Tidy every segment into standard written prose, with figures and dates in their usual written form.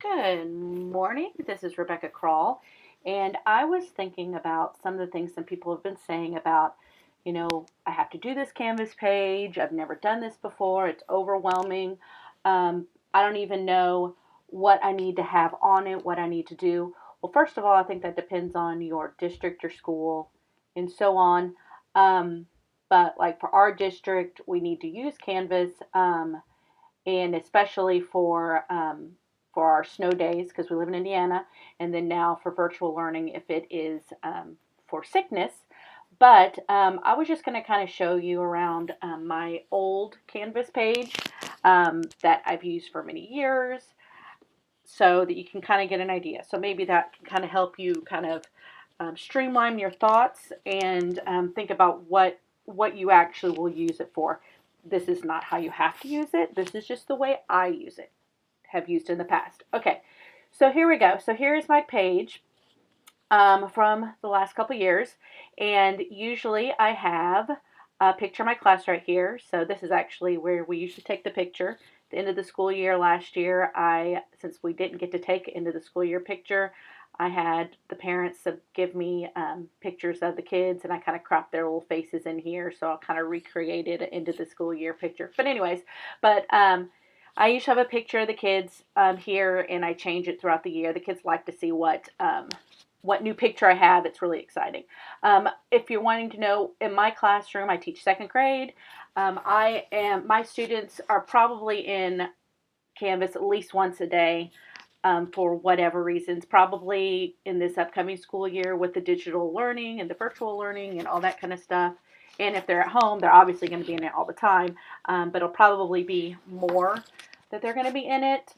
Good morning. This is Rebecca Crawl, and I was thinking about some of the things some people have been saying about, I have to do this Canvas page. I've never done this before. It's overwhelming. I don't even know what I need to have on it, what I need to do. Well, first of all, I think that depends on your district, your school, and so on. Um, but like for our district, we need to use Canvas. And especially for our snow days because we live in Indiana, and then now for virtual learning if it is for sickness. But I was just going to kind of show you around my old Canvas page that I've used for many years so that you can kind of get an idea. So maybe that can kind of help you kind of streamline your thoughts and think about what you actually will use it for. This is not how you have to use it. This is just the way I use it, have used in the past. Okay, so here we go. So here is my page from the last couple years, and usually I have a picture of my class right here. So this is actually where we used to take the picture. The end of the school year last year, since we didn't get to take end of the school year picture, I had the parents give me pictures of the kids, and I kind of cropped their little faces in here, so I kind of recreated an end of the school year picture. But anyways, but I usually have a picture of the kids here, and I change it throughout the year. The kids like to see what new picture I have. It's really exciting. If you're wanting to know, in my classroom, I teach second grade. My students are probably in Canvas at least once a day for whatever reasons, probably in this upcoming school year with the digital learning and the virtual learning and all that kind of stuff. And if they're at home, they're obviously going to be in it all the time, but it'll probably be more that they're going to be in it.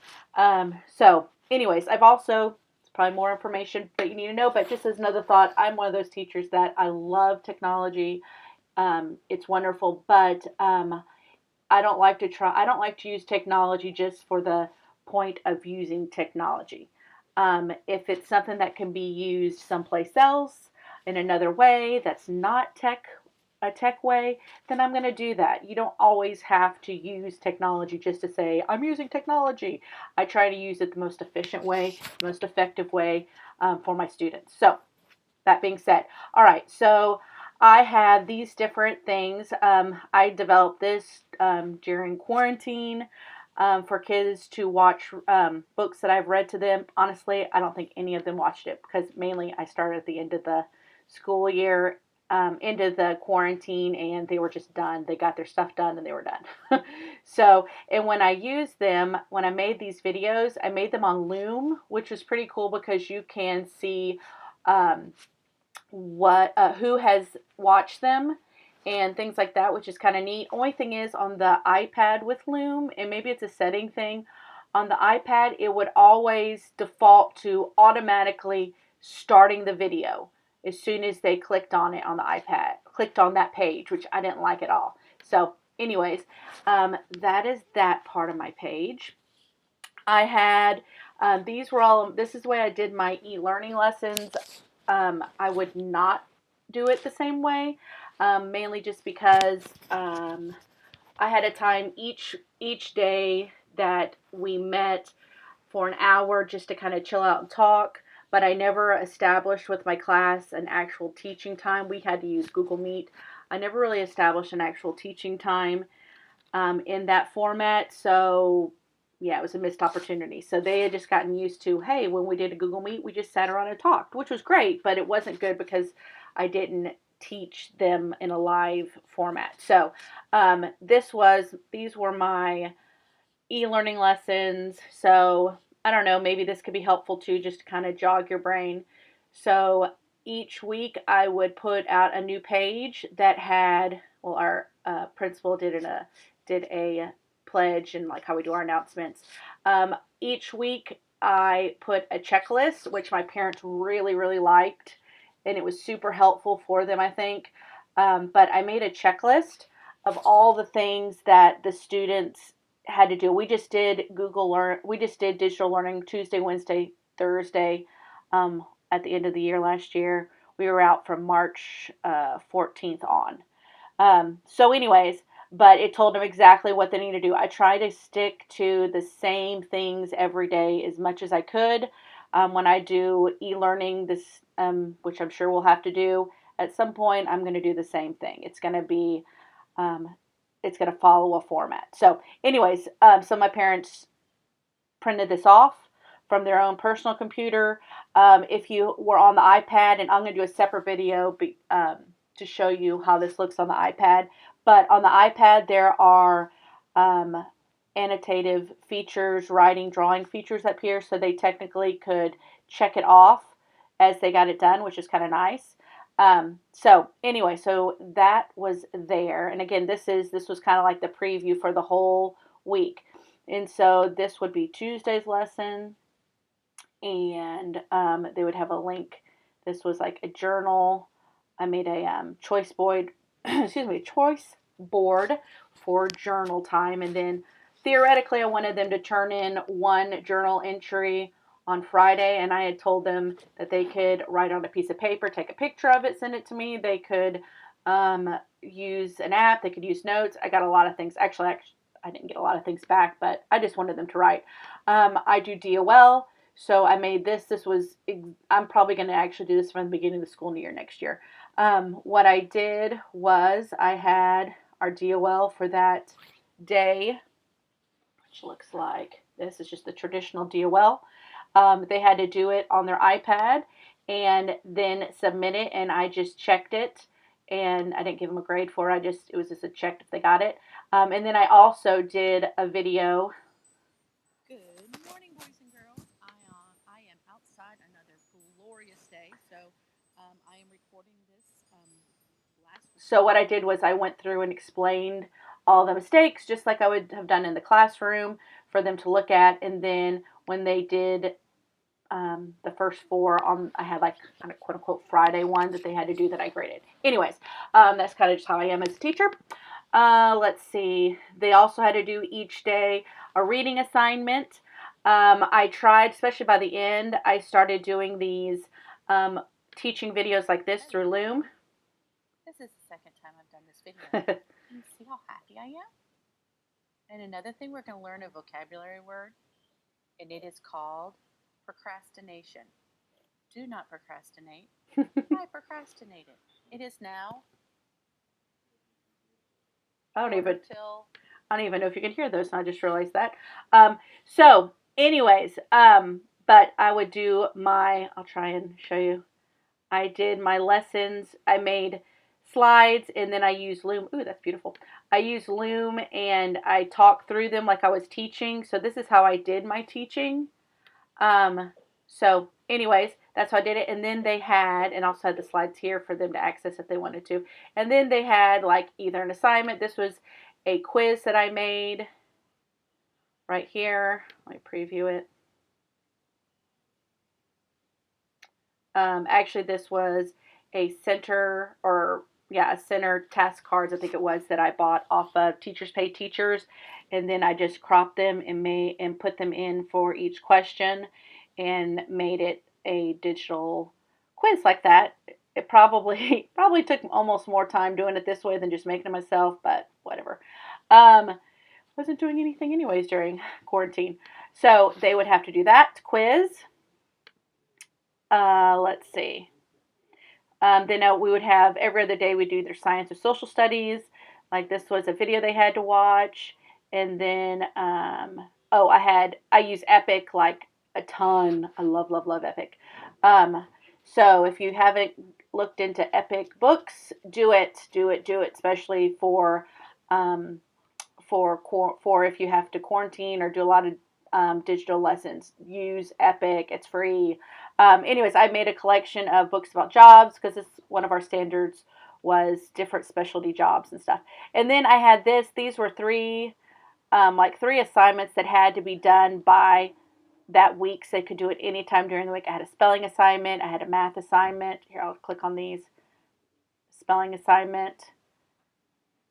So anyways, it's probably more information that you need to know, but just as another thought, I'm one of those teachers that I love technology. It's wonderful, but I don't like to use technology just for the point of using technology. If it's something that can be used someplace else in another way that's not a tech way, then I'm going to do that. You don't always have to use technology just to say, I'm using technology. I try to use it the most efficient way, most effective way for my students. So, that being said, all right, so I have these different things. I developed this during quarantine for kids to watch books that I've read to them. Honestly, I don't think any of them watched it because mainly I started at the end of the school year, into the quarantine, and they were just done. They got their stuff done and they were done. So, and when I used them, when I made these videos, I made them on Loom, which was pretty cool because you can see um, what who has watched them and things like that, which is kind of neat. Only thing is on the iPad with Loom, and maybe it's a setting thing, on the iPad it would always default to automatically starting the video as soon as they clicked on it on the iPad, clicked on that page, which I didn't like at all. So anyways, that is that part of my page. I had this is the way I did my e-learning lessons. I would not do it the same way, mainly just because I had a time each day that we met for an hour just to kind of chill out and talk. But I never established with my class an actual teaching time. We had to use Google Meet. I never really established an actual teaching time in that format. So, yeah, it was a missed opportunity. So they had just gotten used to, hey, when we did a Google Meet, we just sat around and talked, which was great, but it wasn't good because I didn't teach them in a live format. So these were my e-learning lessons. So I don't know, maybe this could be helpful too, just to kind of jog your brain. So each week I would put out a new page that had, well, our principal did a pledge and like how we do our announcements. Each week I put a checklist, which my parents really, really liked, and it was super helpful for them, I think. But I made a checklist of all the things that the students had to do. We just did we just did digital learning Tuesday, Wednesday, Thursday at the end of the year last year. We were out from March 14th on. So anyways, but it told them exactly what they need to do. I try to stick to the same things every day as much as I could. When I do e-learning, this, which I'm sure we'll have to do at some point, I'm going to do the same thing. It's going to be, um, it's going to follow a format. So, anyways, so my parents printed this off from their own personal computer. If you were on the iPad, and I'm going to do a separate video to show you how this looks on the iPad. But on the iPad, there are annotative features, writing, drawing features up here, so they technically could check it off as they got it done, which is kind of nice. So anyway, so that was there, and again, this was kind of like the preview for the whole week. And so this would be Tuesday's lesson, and they would have a link. This was like a journal. I made a choice board, excuse me, choice board for journal time, and then theoretically, I wanted them to turn in one journal entry on Friday, and I had told them that they could write on a piece of paper, take a picture of it, send it to me. They could use an app. They could use notes. I got a lot of things. Actually, I didn't get a lot of things back, but I just wanted them to write. I do DOL, so I made this. I'm probably going to actually do this from the beginning of the school year next year. What I did was I had our DOL for that day, which looks like this is just the traditional DOL. They had to do it on their iPad and then submit it, and I just checked it, and I didn't give them a grade for it. It was just a check if they got it. And then I also did a video. Good morning, boys and girls. I am outside another glorious day, so I am recording this last week. So what I did was I went through and explained all the mistakes, just like I would have done in the classroom, for them to look at, and then when they did the first four I had like kind of quote unquote Friday one that they had to do that I graded. Anyways, that's kind of just how I am as a teacher. Let's see. They also had to do each day a reading assignment. I tried, especially by the end, I started doing these teaching videos like this through Loom. This is the second time I've done this video. You see how happy I am? And another thing, we're going to learn a vocabulary word, and it is called procrastination. Do not procrastinate. I procrastinated. It is now. I don't even know if you can hear those, and I just realized that. So, anyways, but I would do I'll try and show you. I did my lessons. I made slides, and then I used Loom. Ooh, that's beautiful. I used Loom, and I talked through them like I was teaching. So this is how I did my teaching. So anyways, that's how I did it. And then they had, and also had the slides here for them to access if they wanted to. And then they had like either an assignment. This was a quiz that I made right here. Let me preview it. Actually, this was a center task cards, I think it was, that I bought off of Teachers Pay Teachers, and then I just cropped them and put them in for each question and made it a digital quiz like that. It probably took almost more time doing it this way than just making it myself, but whatever. Wasn't doing anything anyways during quarantine. So they would have to do that quiz. Let's see. Then we would have every other day we do their science or social studies. Like this was a video they had to watch. And then, I use Epic like a ton. I love, love, love Epic. So if you haven't looked into Epic books, do it, especially for if you have to quarantine or do a lot of digital lessons. Use Epic. It's free. Anyways, I made a collection of books about jobs because it's one of our standards was different specialty jobs and stuff. And then I had these were three assignments that had to be done by that week, so they could do it anytime during the week. I had a spelling assignment. I had a math assignment. Here, I'll click on these. Spelling assignment.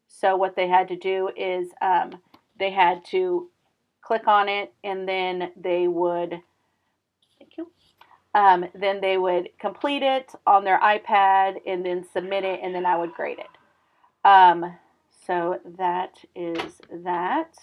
So what they had to do is they had to click on it, and then they would, thank you, then they would complete it on their iPad and then submit it, and then I would grade it. So that is that.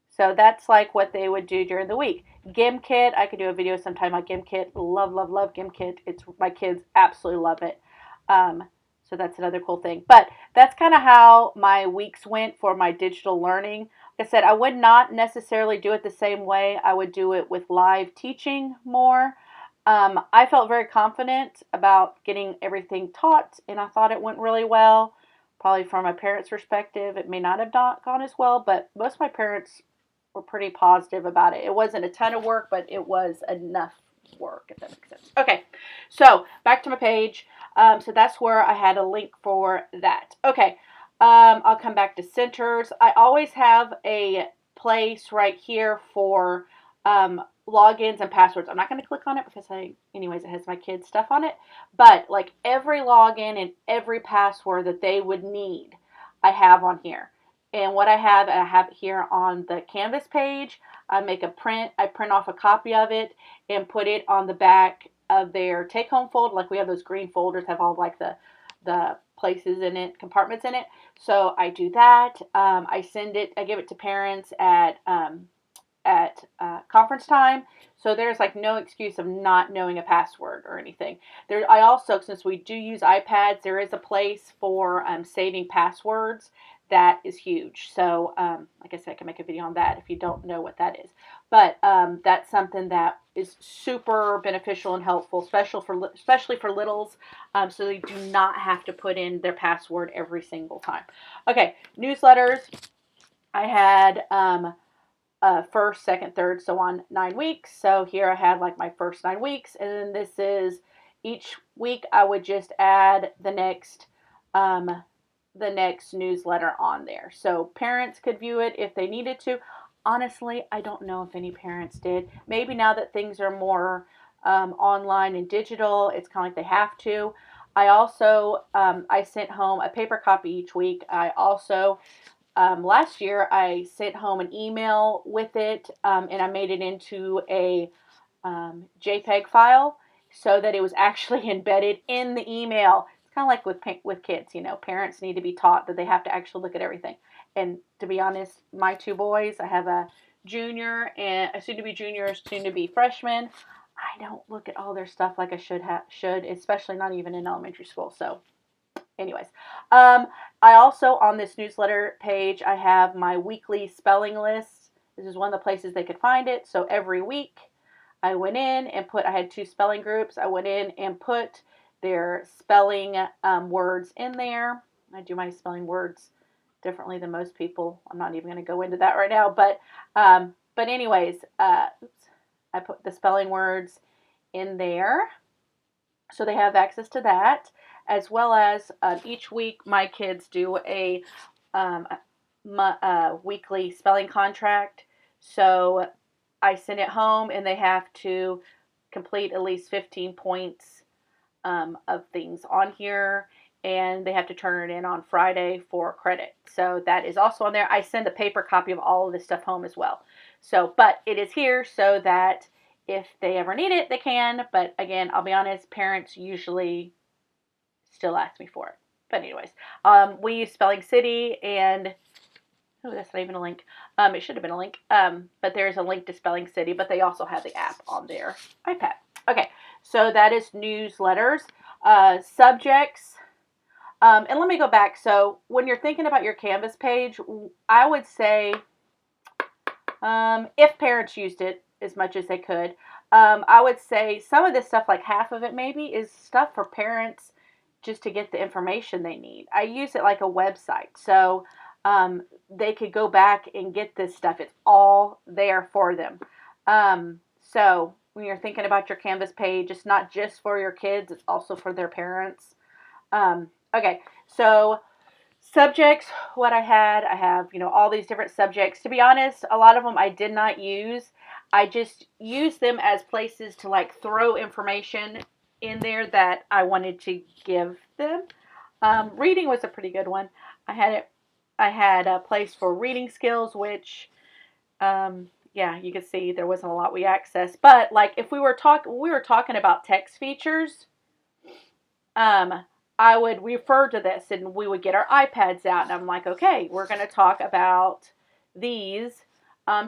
So that's like what they would do during the week. GimKit, I could do a video sometime on GimKit. Love, love, love GimKit. It's my kids absolutely love it. Um, so that's another cool thing. But that's kind of how my weeks went for my digital learning. Like I said, I would not necessarily do it the same way. I would do it with live teaching more. I felt very confident about getting everything taught, and I thought it went really well. Probably from a parent's perspective, it may not have gone as well, but most of my parents were pretty positive about it. It wasn't a ton of work, but it was enough work, if that makes sense. Okay, so back to my page. So that's where I had a link for that. Okay, I'll come back to centers. I always have a place right here for logins and passwords. I'm not going to click on it because anyways, it has my kids' stuff on it. But like every login and every password that they would need, I have on here. And what I have it here on the Canvas page. I print off a copy of it and put it on the back of their take-home folder. Like we have those green folders, have all like the places in it, compartments in it. So I do that. I give it to parents at conference time. So there's like no excuse of not knowing a password or anything. I also, since we do use iPads, there is a place for saving passwords. That is huge. So, like I said, I can make a video on that if you don't know what that is. But that's something that is super beneficial and helpful, especially for littles, so they do not have to put in their password every single time. Okay, newsletters. I had first, second, third, so on 9 weeks. So here I had like my first 9 weeks, and then this is each week I would just add the next newsletter on there. So parents could view it if they needed to. Honestly, I don't know if any parents did. Maybe now that things are more online and digital, it's kind of like they have to. I also I sent home a paper copy each week. I also last year I sent home an email with it, and I made it into a JPEG file so that it was actually embedded in the email. It's kind of like with kids, parents need to be taught that they have to actually look at everything. And to be honest, my two boys, I have a junior and a soon-to-be junior, soon-to-be freshman. I don't look at all their stuff like I should, especially not even in elementary school. So anyways, I also, on this newsletter page, I have my weekly spelling list. This is one of the places they could find it. So every week I went in and I had 2 spelling groups. I went in and put their spelling words in there. I do my spelling words differently than most people. I'm not even going to go into that right now. But anyways, I put the spelling words in there so they have access to that, as well as each week my kids do a weekly spelling contract. So I send it home and they have to complete at least 15 points of things on here, and they have to turn it in on Friday for credit. So that is also on there. I send a paper copy of all of this stuff home as well. So, but it is here so that if they ever need it, they can. But again, I'll be honest, parents usually still ask me for it. But anyways, we use Spelling City, and oh, that's not even a link. It should have been a link. But there's a link to Spelling City, but they also have the app on their iPad. Okay, so that is newsletters. Subjects. And let me go back. So when you're thinking about your Canvas page, I would say if parents used it as much as they could, I would say some of this stuff, like half of it maybe, is stuff for parents just to get the information they need. I use it like a website. So they could go back and get this stuff. It's all there for them. So when you're thinking about your Canvas page, it's not just for your kids, it's also for their parents. Okay, so subjects, what I have, all these different subjects. To be honest, a lot of them I did not use. I just used them as places to like throw information in there that I wanted to give them. Reading was a pretty good one. I had a place for reading skills, which, yeah, you can see there wasn't a lot we accessed. But like if we were talking about text features, I would refer to this, and we would get our iPads out, and I'm like, okay, we're going to talk about these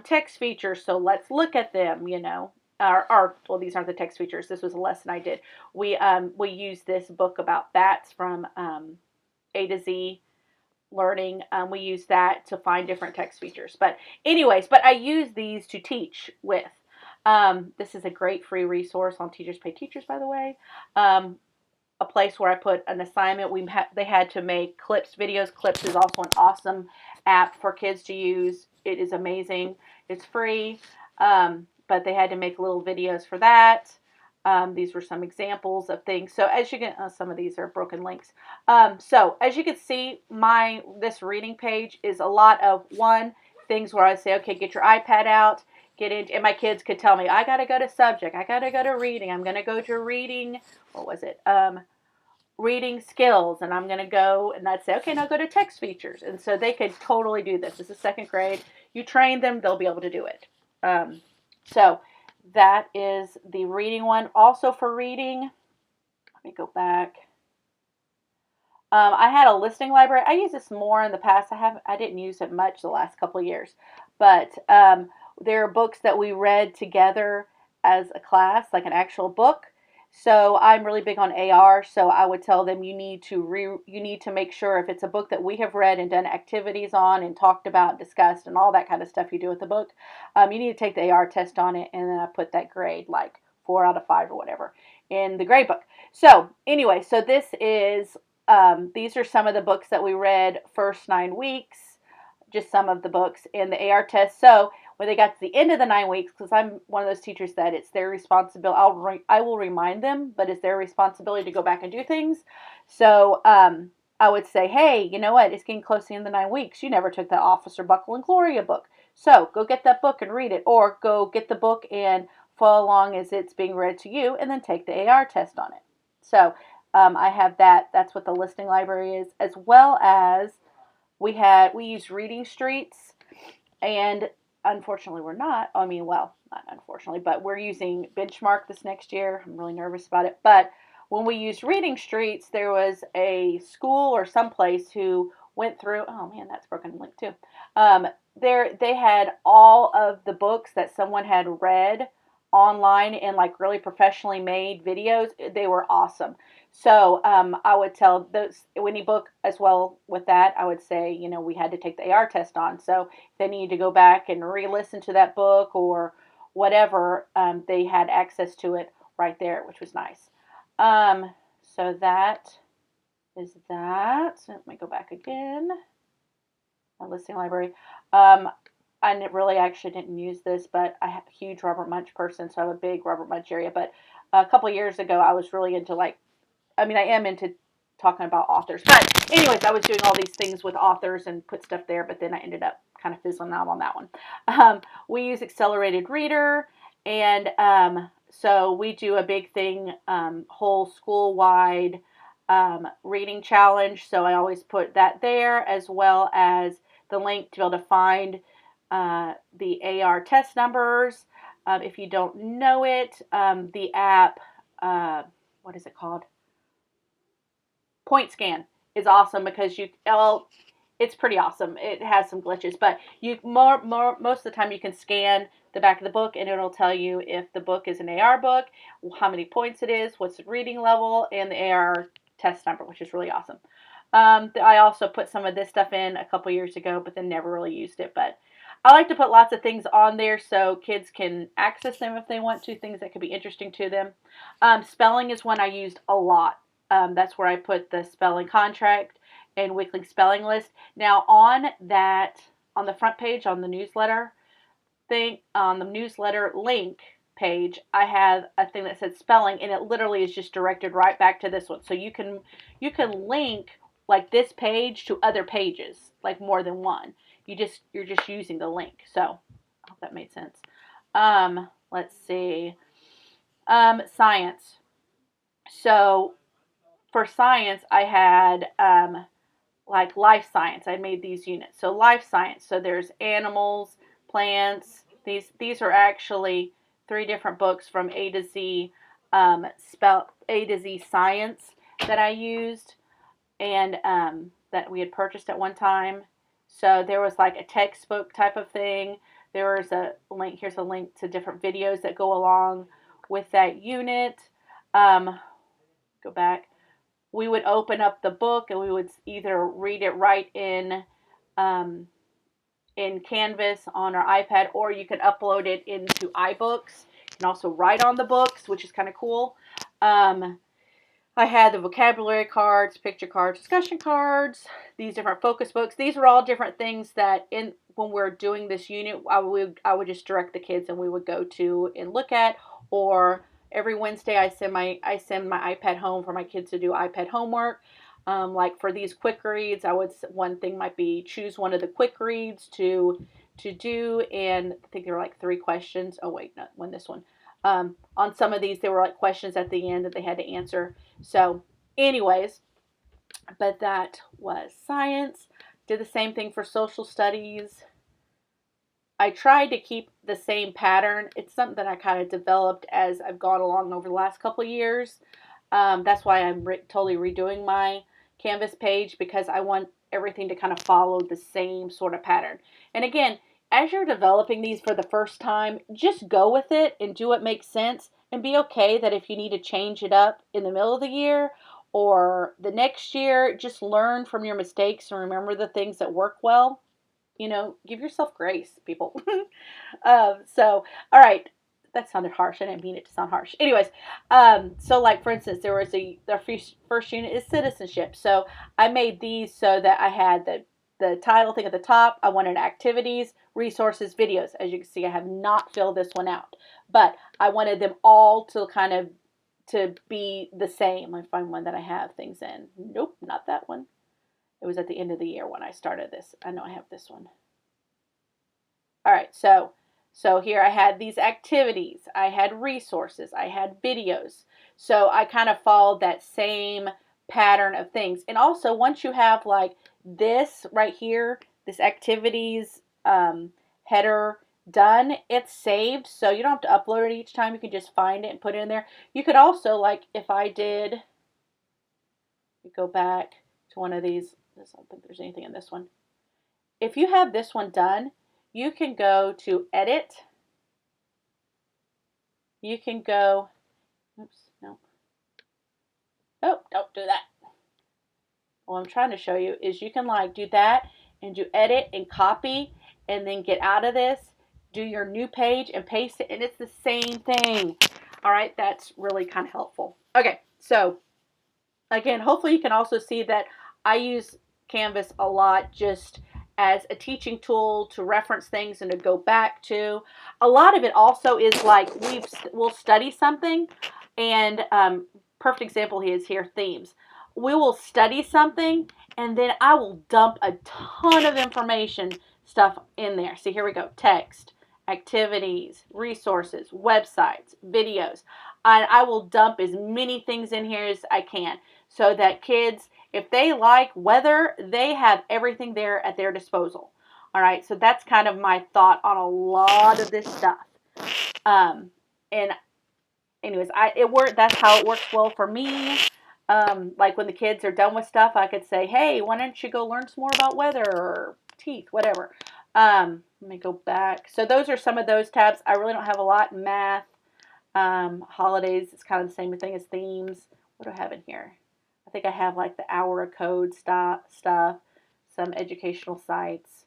text features, so let's look at them, you know. Well, these aren't the text features. This was a lesson I did. We used this book about bats from A to Z Learning. We use that to find different text features. But anyways, I use these to teach with. This is a great free resource on Teachers Pay Teachers, by the way. A place where I put an assignment. They had to make clips, videos. Clips is also an awesome app for kids to use. It is amazing. It's free, but they had to make little videos for that. These were some examples of things. So as you can, some of these are broken links. So as you can see, this reading page is a lot of things where I say, okay, get your iPad out, get in, and my kids could tell me, I got to go to subject, I got to go to reading, I'm going to go to reading. What was it? Reading skills, and I'm going to go, and I'd say, okay, now go to text features. And so they could totally do this. This is second grade. You train them, they'll be able to do it. So that is the reading one. Also for reading, let me go back. I had a listing library. I used this more in the past. I didn't use it much the last couple of years, but there are books that we read together as a class, like an actual book. So I'm really big on AR. So I would tell them you need to make sure if it's a book that we have read and done activities on and talked about, discussed, and all that kind of stuff you do with the book. You need to take the AR test on it, and then I put that grade, like 4 out of 5 or whatever, in the grade book. So anyway, so this is. These are some of the books that we read first 9 weeks, just some of the books in the AR test. So when they got to the end of the 9 weeks, because I'm one of those teachers that it's their responsibility, I will remind them, but it's their responsibility to go back and do things. So I would say, hey, you know what? It's getting close to the end of the 9 weeks. You never took that Officer Buckle and Gloria book. So go get that book and read it, or go get the book and follow along as it's being read to you, and then take the AR test on it. So I have that. That's what the listing library is, as well as we use Reading Streets, and unfortunately not unfortunately, but we're using Benchmark this next year. I'm really nervous about it. But when we used Reading Streets, there was a school or someplace who went through, oh man, that's broken link too. They had all of the books that someone had read online in like really professionally made videos. They were awesome. So I would tell those any book as well with that. I would say we had to take the AR test on. So if they needed to go back and re-listen to that book or whatever, they had access to it right there, which was nice. So that is that. Let me go back again. My listing library. I really actually didn't use this, but I have a huge Robert Munch person, so I have a big Robert Munch area. But a couple of years ago, I was really into I am into talking about authors. But anyways, I was doing all these things with authors and put stuff there, but then I ended up kind of fizzling out on that one. We use Accelerated Reader, and so we do a big thing, whole school-wide reading challenge. So I always put that there, as well as the link to be able to find the AR test numbers. If you don't know it, the app, what is it called? Point Scan is awesome because it's pretty awesome. It has some glitches, but most of the time you can scan the back of the book and it'll tell you if the book is an AR book, how many points it is, what's the reading level, and the AR test number, which is really awesome. I also put some of this stuff in a couple years ago, but then never really used it. But I like to put lots of things on there so kids can access them if they want to, things that could be interesting to them. Spelling is one I used a lot. That's where I put the spelling contract and weekly spelling list. Now on the front page, on the newsletter link page, I have a thing that says spelling, and it literally is just directed right back to this one. So you can link like this page to other pages, like more than one. You're just using the link. So I hope that made sense. Let's see. Science. So for science, I had like life science. I made these units. So life science. So there's animals, plants. These are actually 3 different books from A to Z A to Z Science that I used. and that we had purchased at one time. So there was like a textbook type of thing. There was a link. Here's a link to different videos that go along with that unit. Go back. We would open up the book and we would either read it right um, in Canvas on our iPad, or you can upload it into iBooks. You can also write on the books, which is kind of cool. I had the vocabulary cards, picture cards, discussion cards, these different focus books. These are all different things that when we're doing this unit, I would just direct the kids and we would go to and look at. Or every Wednesday I send my iPad home for my kids to do iPad homework. Like for these quick reads, one thing might be choose one of the quick reads to do, and I think there were like 3 questions. Oh wait, not one this one. On some of these, there were like questions at the end that they had to answer. So, anyways, but that was science. Did the same thing for social studies. I tried to keep the same pattern. It's something that I kind of developed as I've gone along over the last couple of years. That's why I'm totally redoing my Canvas page, because I want everything to kind of follow the same sort of pattern. And again, as you're developing these for the first time, just go with it and do what makes sense, and be okay that if you need to change it up in the middle of the year or the next year, just learn from your mistakes and remember the things that work well. Give yourself grace, people. So, all right. That sounded harsh. I didn't mean it to sound harsh. Anyways, so like for instance, the first unit is citizenship. So I made these so that I had the title thing at the top. I wanted activities, resources, videos. As you can see, I have not filled this one out, but I wanted them all to kind of to be the same. I find one that I have things in. Nope, not that one. It was at the end of the year when I started this. I know I have this one. All right, so here I had these activities, I had resources, I had videos. So I kind of followed that same pattern of things. And also, once you have like this right here, this activities header done, it's saved. So you don't have to upload it each time. You can just find it and put it in there. You could also, like if I did, go back to one of these. I don't think there's anything in this one. If you have this one done, you can go to edit. You can go, oops, no. Oh, don't do that. What I'm trying to show you is you can like do that and do edit and copy and then get out of this, do your new page and paste it, and it's the same thing. All right, that's really kind of helpful. Okay, so again, hopefully you can also see that I use Canvas a lot just as a teaching tool to reference things and to go back to. A lot of it also is like we'll study something, and perfect example is here, themes. We will study something, and then I will dump a ton of information stuff in there. See, here we go. Text, activities, resources, websites, videos. And I will dump as many things in here as I can, so that kids, if they like weather, they have everything there at their disposal. All right, so that's kind of my thought on a lot of this stuff. And anyways, it worked. That's how it works well for me. Like when the kids are done with stuff, I could say, "Hey, why don't you go learn some more about weather or teeth, whatever." Let me go back. So those are some of those tabs. I really don't have a lot. Math, holidays. It's kind of the same thing as themes. What do I have in here? I think I have like the hour of code stuff, some educational sites.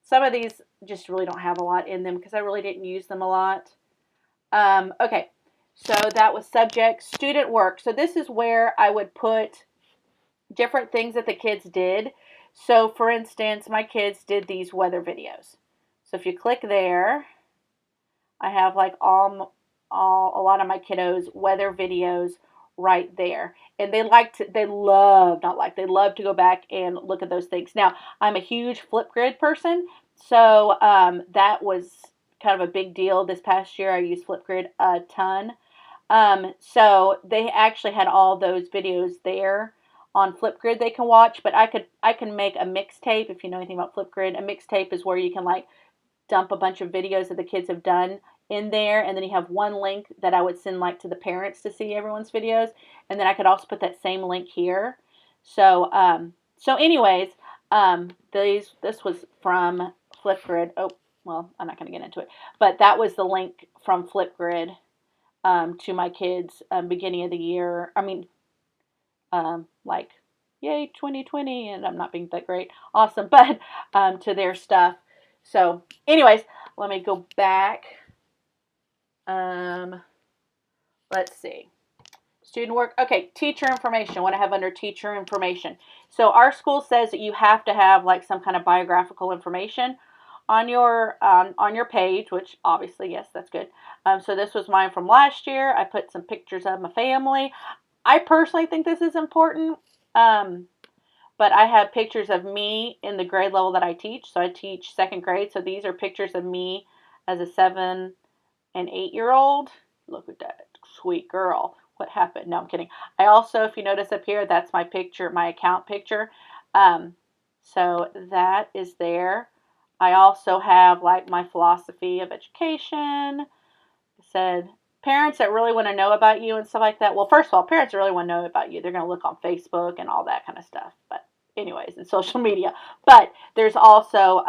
Some of these just really don't have a lot in them because I really didn't use them a lot. Okay, so that was subject, student work. So this is where I would put different things that the kids did. So for instance, my kids did these weather videos. So if you click there, I have like a lot of my kiddos' weather videos right there. And they love to go back and look at those things. Now, I'm a huge Flipgrid person, so that was kind of a big deal. This past year, I used Flipgrid a ton. So they actually had all those videos there on Flipgrid they can watch, but I can make a mixtape. If you know anything about Flipgrid, a mixtape is where you can like dump a bunch of videos that the kids have done in there, and then you have one link that I would send like to the parents to see everyone's videos, and then I could also put that same link here. So anyways, this was from Flipgrid. Oh, well, I'm not going to get into it, but that was the link from Flipgrid to my kids beginning of the year. I mean, like, yay 2020, and I'm not being that great, awesome, but to their stuff. So, anyways, let me go back. Let's see. Student work. Okay, teacher information. What I have under teacher information. So our school says that you have to have like some kind of biographical information on your page, which obviously, yes, that's good. So this was mine from last year. I put some pictures of my family. I personally think this is important, but I have pictures of me in the grade level that I teach. So I teach second grade. So these are pictures of me as a 7 and 8-year-old. Look at that sweet girl. What happened? No, I'm kidding. I also, if you notice up here, that's my picture, my account picture. So that is there. I also have like my philosophy of education. I said parents that really want to know about you and stuff like that. Well, first of all, parents that really want to know about you, they're going to look on Facebook and all that kind of stuff. But anyways, and social media. But there's also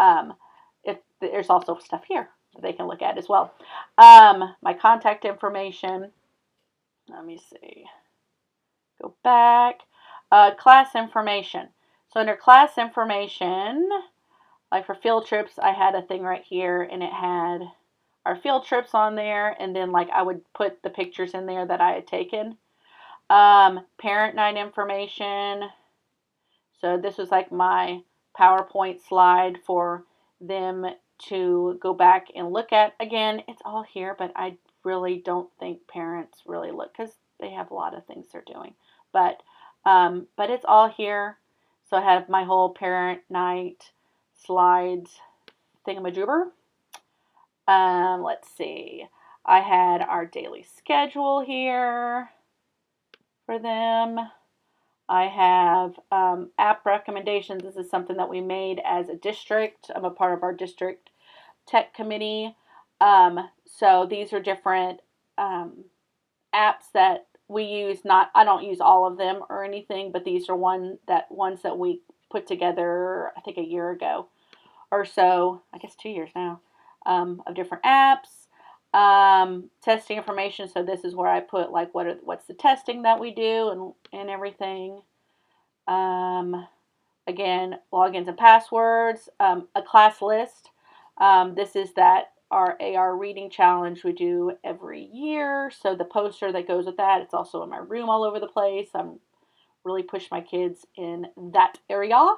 if there's also stuff here that they can look at as well. My contact information. Let me see. Go back. Class information. So under class information, like for field trips, I had a thing right here, and it had our field trips on there, and then like I would put the pictures in there that I had taken. Parent night information. So this was like my PowerPoint slide for them to go back and look at. Again, it's all here, but I really don't think parents really look because they have a lot of things they're doing. But it's all here. So I have my whole parent night slides thingamajoober. Let's see. I had our daily schedule here for them. I have app recommendations. This is something that we made as a district. I'm a part of our district tech committee. So these are different apps that we use. I don't use all of them or anything, but these are ones that we put together, I think a year ago or so, I guess 2 years now, of different apps. Testing information. So this is where I put like what's the testing that we do and everything. Again, logins and passwords. A class list. This is our AR reading challenge we do every year. So the poster that goes with that, it's also in my room all over the place. I'm really push my kids in that area.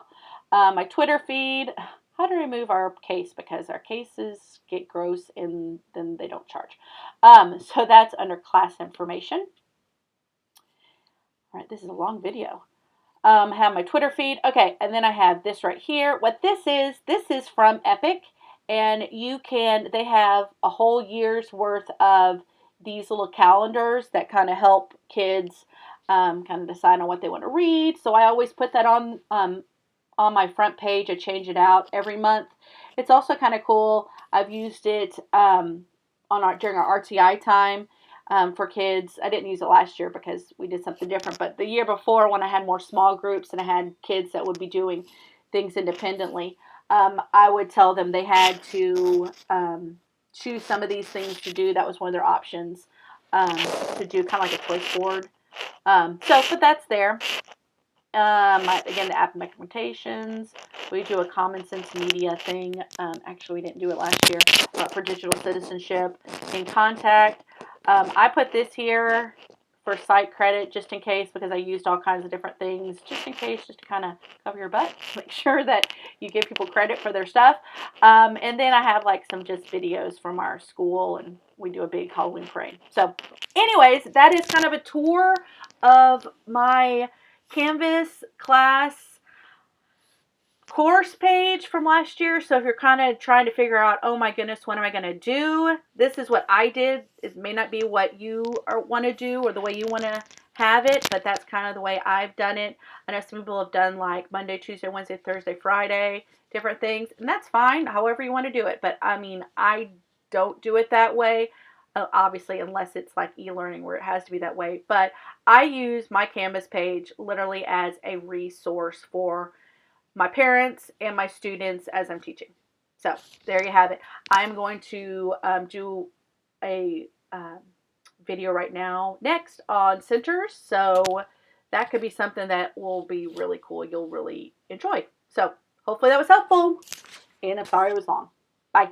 My Twitter feed. How to remove our case because our cases get gross and then they don't charge. So that's under class information. All right, this is a long video. Have my Twitter feed. Okay, and then I have this right here. What this is from Epic, and they have a whole year's worth of these little calendars that kind of help kids kind of decide on what they want to read. So I always put that on my front page. I change it out every month. It's also kind of cool. I've used it during our RTI time for kids. I didn't use it last year because we did something different. But the year before, when I had more small groups and I had kids that would be doing things independently, I would tell them they had to choose some of these things to do. That was one of their options to do, kind of like a choice board. But that's there. Again, the app implementations. We do a common sense media thing. Actually, we didn't do it last year for digital citizenship. In contact, I put this here for site credit just in case because I used all kinds of different things just in case, just to kind of cover your butt. Make sure that you give people credit for their stuff. And then I have like some just videos from our school, and we do a big Halloween parade. So anyways, that is kind of a tour of my Canvas class course page from last year. So if you're kind of trying to figure out, oh my goodness, what am I going to do? This is what I did. It may not be what you want to do or the way you want to have it, but that's kind of the way I've done it. I know some people have done like Monday, Tuesday, Wednesday, Thursday, Friday, different things, and that's fine, however you want to do it. But I mean, I don't do it that way. obviously, unless it's like e-learning where it has to be that way. But I use my Canvas page literally as a resource for my parents and my students as I'm teaching. So there you have it. I'm going to do a video right now next on centers. So that could be something that will be really cool. You'll really enjoy. So hopefully that was helpful. And I'm sorry it was long. Bye.